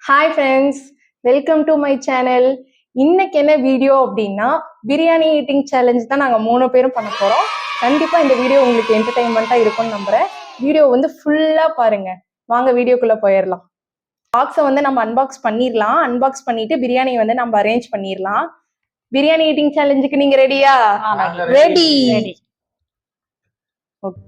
Hi friends, welcome to my channel. இன்னைக்கு என்ன video அப்படின்னா பிரியாணி ஈட்டிங் சேலஞ்ச் தான் நாங்கள் 3 பேரும் பண்ண போகிறோம். கண்டிப்பாக இந்த வீடியோ உங்களுக்கு என்டர்டைன்மெண்ட்டாக இருக்கும்னு நம்புகிறேன். வீடியோ வந்து ஃபுல்லாக பாருங்க. வாங்க வீடியோக்குள்ளே போயிடலாம். பாக்ஸை வந்து நம்ம அன்பாக்ஸ் பண்ணிடலாம். அன்பாக்ஸ் பண்ணிட்டு பிரியாணியை வந்து நம்ம அரேஞ்ச் பண்ணிடலாம். பிரியாணி ஈட்டிங் சேலஞ்சுக்கு நீங்கள் ரெடியா? ரெடி. ஓகே.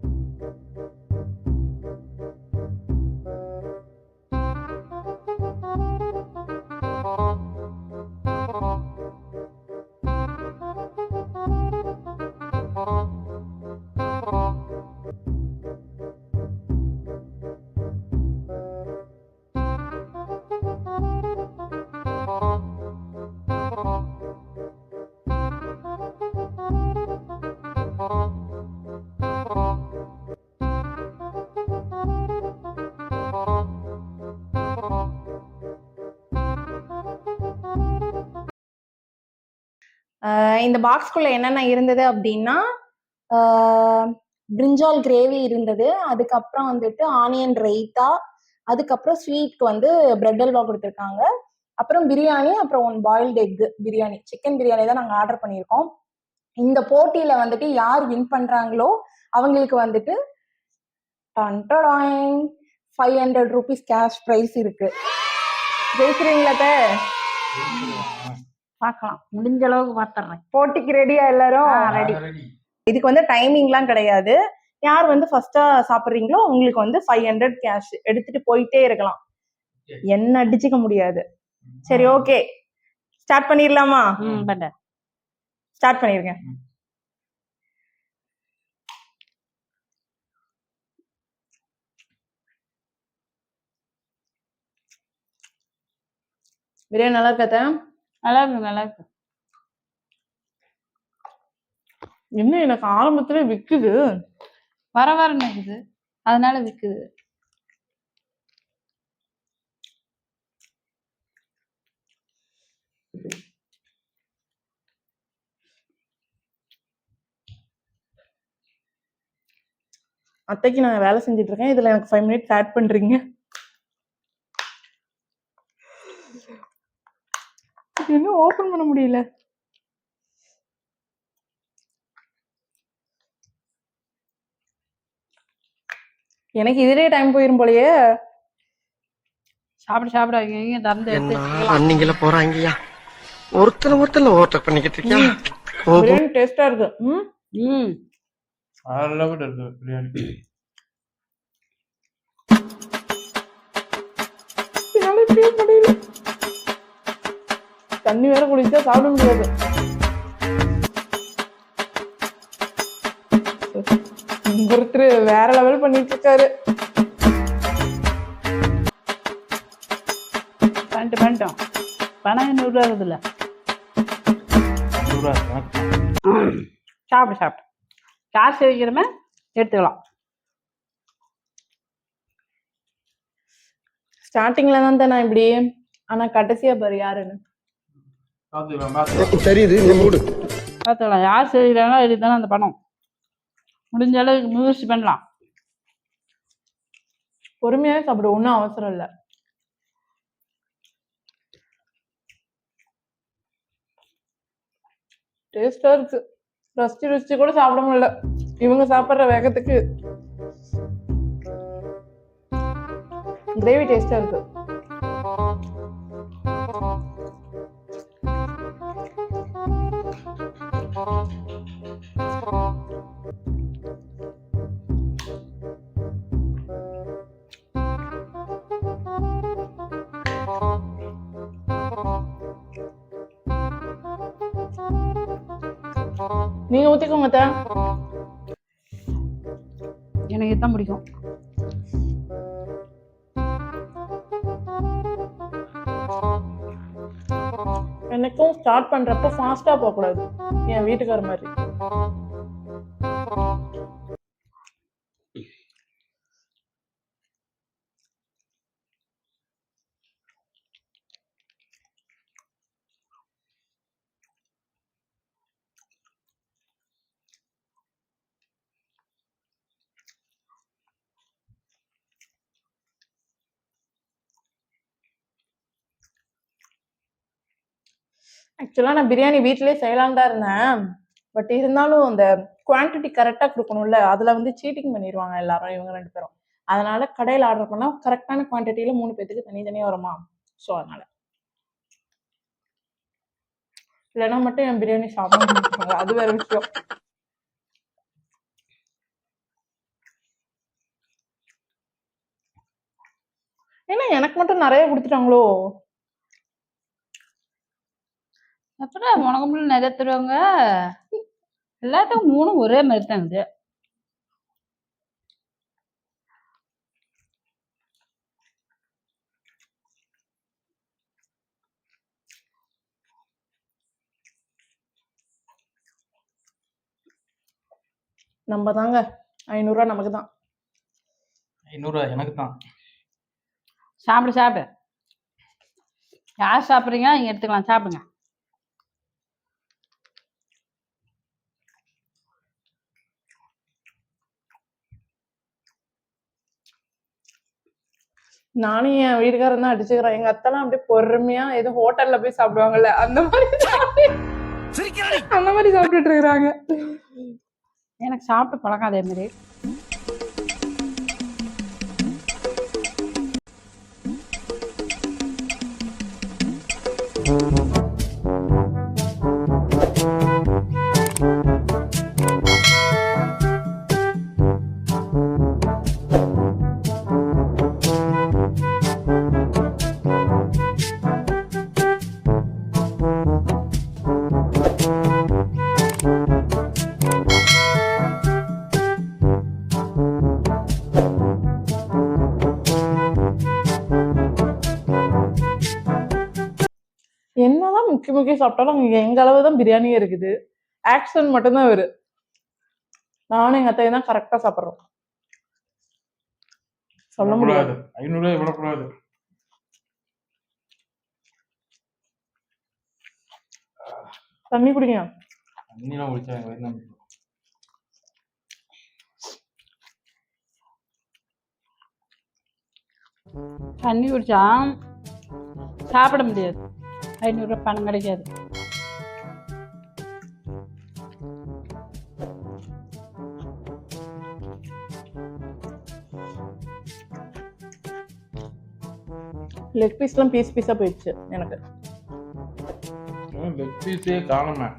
இந்த பாக்ஸ்குள்ள என்னென்ன இருந்தது அப்படின்னா பிரிஞ்சால் கிரேவி இருந்தது, அதுக்கப்புறம் வந்துட்டு ஆனியன் ரைத்தா, அதுக்கப்புறம் ஸ்வீட்க்கு வந்து பிரெட் அல்வா கொடுத்துருக்காங்க, அப்புறம் பிரியாணி, அப்புறம் 1 boiled egg biryani, chicken biryani தான் நாங்கள் ஆர்டர் பண்ணியிருக்கோம். இந்த போட்டியில வந்துட்டு யார் வின் பண்றாங்களோ அவங்களுக்கு வந்துட்டு 500 rupees கேஷ் பிரைஸ் இருக்கு. ஜெயிக்கிறீங்களா? பார்க்கலாம், முடிஞ்ச அளவுக்கு பார்த்துறேன். போட்டிக்கு ரெடியா எல்லாரும்? ரெடி. இதுக்கு வந்து டைமிங்லாம் கிடையாது. யார் வந்து ஃபர்ஸ்டா சாப்பிட்றீங்களோ உங்களுக்கு வந்து 500 கேஷ் எடுத்துட்டு போயிட்டே இருக்கலாம். என்ன அடிச்சுக்க முடியாது. சரி, ஓகே, ஸ்டார்ட் பண்ணிடலாமா? ஸ்டார்ட் பண்ணிருங்க. பிரியாணி நல்லா இருக்கா? நல்லா இருக்கு, நல்லா இருக்கு. என்ன எனக்கு ஆரம்பத்துல விக்குது, வர வர நிக்குது, அதனால விக்குது. அத்தைக்கு நான் வேலை செஞ்சுட்டு இருக்கேன், இதுல எனக்கு 5 minutes ஆட் பண்றீங்க. இன்னும் ஓபன் பண்ண முடியல. எனக்கு இதுலயே டைம் போயிரும் போலயே. சாப்பிட சாப்பிட இங்க தந்து அன்னிங்கள போறாங்கயா, ஒருத்தர் ஓவர்டேக் பண்ணிக்கிட்டு இருக்கியா. பிரியாணி டேஸ்டா இருக்கு. அளவுல இருக்கு பிரியாணி. தண்ணி வேற குடிச்சா சாப்பிட முடியாது. ஒருத்தர் வேற லெவல் பண்ணிட்டு இருக்காரு. பண்ணிட்டோம். பணம் 100 இருக்குதுல்ல. சாப்பிட்டு காசு வைக்கிறமே எடுத்துக்கலாம். ஸ்டார்டிங்ல தான் நான் இப்படி, ஆனா கடைசியா பாரு யாருன்னு தெரியுது. பார்த்துக்கலாம், யார் செய்யறாங்களோ இதுதானே அந்த பணம். முடிஞ்ச அளவுக்கு முயற்சி பண்ணலாம். பொறுமையாவே சாப்பிடு, ஒன்றும் அவசரம் இல்லை. டேஸ்டா இருக்கு. ரசிச்சு கூட சாப்பிட முடியல இவங்க சாப்பிட்ற வேகத்துக்கு. கிரேவி டேஸ்டா இருக்கு. நீங்க ஊத்திக்கோங்க. எனக்கு இதுதான் பிடிக்கும். எனக்கும் ஸ்டார்ட் பண்றப்ப ஃபாஸ்டா போக கூடாது, என் வீட்டுக்கார மாதிரி. ஆக்சுவலா நான் பிரியாணி வீட்லயே செய்யலாம் தான் இருந்தேன். பட் இருந்தாலும் அந்த குவான்டிட்டி கரெக்டா குடுக்கணும்ல. அதுல வந்து சீட்டிங் பண்ணிருவாங்க எல்லாரும் இவங்க 2 பேரும். அதனால கடையில ஆர்டர் பண்ணா கரெக்ட்டான குவான்டிட்டில 3 பேத்துக்கு தனித்தனியா வருமா. ஸோ அதனால. இல்லன்னா மட்டும் என் பிரியாணி சாப்பிடாம இருப்பாங்க. அது வேற விஷயம். ஏன்னா எனக்கு மட்டும் நெறைய குடுத்துட்டாங்களோ? அப்புறம் உனக்கு மட்டும் நிறைய தருவாங்க. எல்லாத்துக்கும் 3 ஒரே மாதிரி தான் இருக்குது. நம்ம தாங்க ரூ. 500 நமக்கு தான். 500 எனக்கு தான். சாப்பிடு சாப்பிடு. யார் சாப்பிட்றீங்க நீங்க எடுத்துக்கலாம், சாப்பிடுங்க. நானும் என் வீட்டுக்காரரும் தான் அடிச்சுக்கிறோம். எங்க அத்தைலாம் அப்படியே பொறுமையா ஏதோ ஹோட்டல்ல போய் சாப்பிடுவாங்கல்ல அந்த மாதிரி அந்த மாதிரி சாப்பிட்டுட்டு இருக்கிறாங்க. எனக்கு சாப்பிட்டு பழக்கம் அதே மாதிரி. என்னதான் முக்கி முக்கி சாப்பிட்டாலும் அங்க எங்க அளவு தான் பிரியாணியே இருக்குது. ஆக்ஷன் மட்டும்தான் இவரு. நானும் எங்க அத்தையும் தான் கரெக்டா சாப்பிடுறோம். சொல்ல முடியாது. 500 விடக்கூடாது. தண்ணி குடிங்க. தண்ணிலாம் குடிச்சா எனக்கு வயிறு நம்பிடும். தண்ணி குடிச்சா சாப்பிட முடியாது. 500 பணம் கிடைக்காது. லெக் பீஸ்லாம் பீஸ் பீஸா போயிடுச்சு எனக்கு. லெக் பீஸே காணுமே.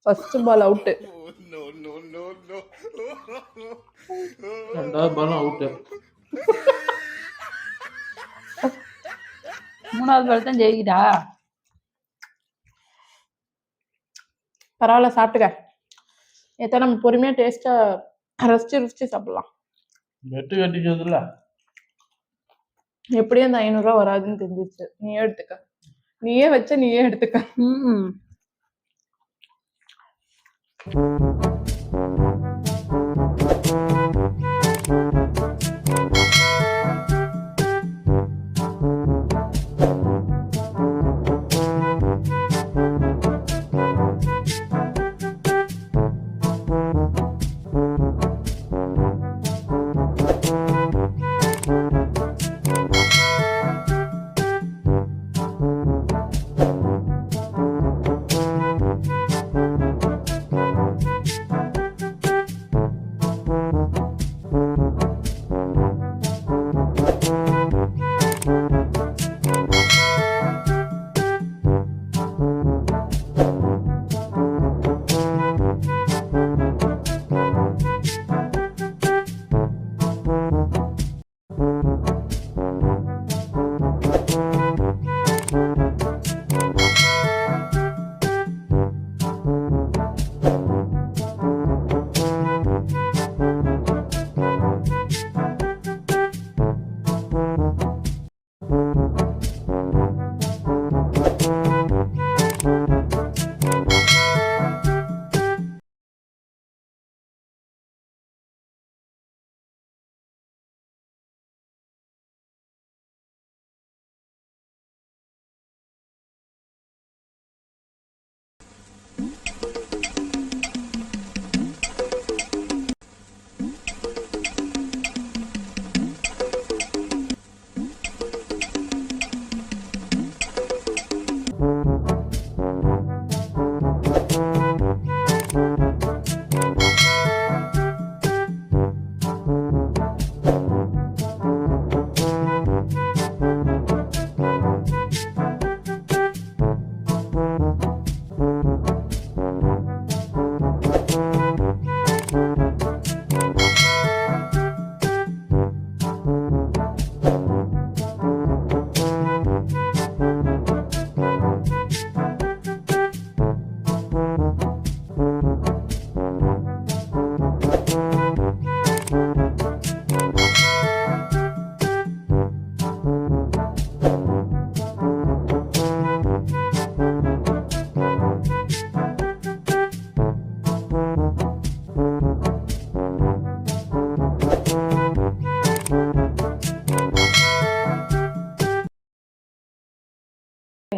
First ball out. ரெண்டாவது பாலும் அவுட்டு. 3வது பால் தான் ஜெயிக்கிட்டா. பரவாயில்ல சாப்பிட்டுக்க. ஏத்தா நம்ம பொறுமையா டேஸ்டா ரசிச்சு ருசிச்சு சாப்பிடலாம். வெட்டு கட்டிக்கிறதுல எப்படியும் அந்த 500 வராதுன்னு தெரிஞ்சிச்சு. நீயே எடுத்துக்க. நீயே வச்ச நீயே எடுத்துக்க. ம்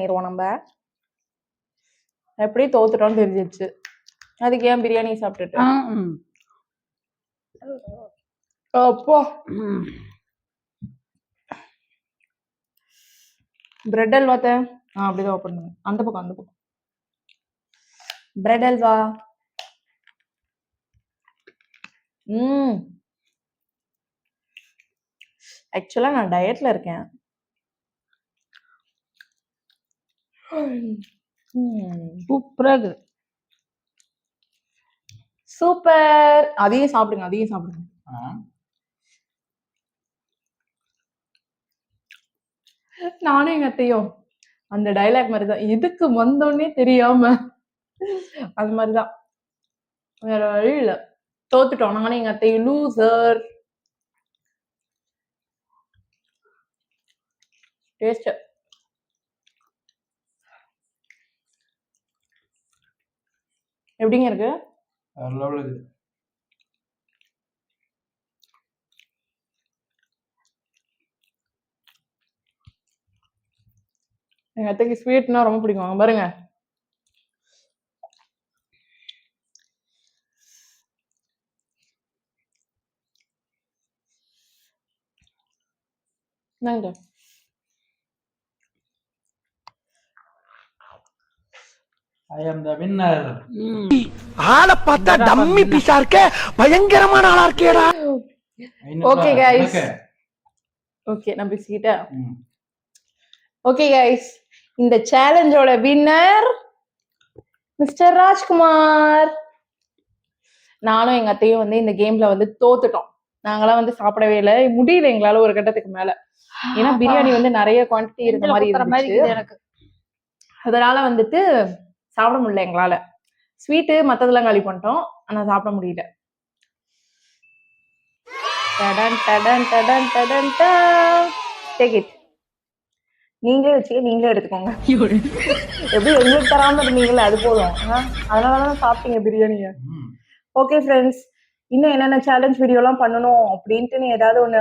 பண்ணிடுவோம் நம்ம. எப்படி தோத்துட்டோம்னு தெரிஞ்சிருச்சு. அதுக்கு ஏன் பிரியாணி சாப்பிட்டுட்டு அப்போ பிரெட் அல்வா அப்படிதான் ஓப்பன் பண்ணுங்க. அந்த பக்கம் பிரெட் அல்வா. ஆக்சுவலா நான் டயட்ல இருக்கேன். சூப்பரா இருக்குது. சூப்பர். அதையும் சாப்பிடுங்க. நானும் எங்க அத்தையும் அந்த டைலாக் மாதிரிதான், எதுக்கு வந்தோன்னே தெரியாம அது மாதிரிதான். வேற வழி இல்ல, தோத்துட்டோம் நானும் எங்க அத்தையும். லூசர். டேஸ்ட் எப்படிங்க இருக்கு? வேற லெவல் இது. எங்க அத்தைக்கு ஸ்வீட்னா ரொம்ப பிடிக்கும். அங்க பாருங்க. என்னங்க? I am the winner. ஆளை பார்த்தா டம்மி பீஸா இருக்க, பயங்கரமான ஆளா இருக்கேடா. ஓகே கைஸ், ஓகே நான் பேசிக்கிட்டேன். ஓகே கைஸ், இந்த சேலஞ்சோட வின்னர் மிஸ்டர் ராஜ்குமார். நானும் எங்க அத்தையும் வந்து இந்த கேம்ல வந்து தோத்துட்டோம். நாங்களாம் வந்து சாப்பிடவே இல்லை, முடியல எங்களால ஒரு கட்டத்துக்கு மேல. ஏன்னா பிரியாணி வந்து நிறைய குவான்டிட்டி இருந்த மாதிரி இருந்துச்சு. எனக்கு அதனால வந்துட்டு சாப்பிட முடியல எங்களால. ஸ்வீட்டு மத்ததெல்லாம் காலி பண்ணிட்டோம், ஆனா சாப்பிட முடியல. நீங்களே வச்சுக்க, நீங்களே எடுத்துக்கோங்க. எப்படி எங்களுக்கு தராம இருந்தீங்களே அது போதும். அதனாலதான் சாப்பிட்டீங்க பிரியாணிய. ஓகே ஃப்ரெண்ட்ஸ், இன்னும் என்னென்ன சேலஞ்ச் வீடியோலாம் பண்ணணும் அப்படின்ட்டு ஏதாவது ஒண்ணு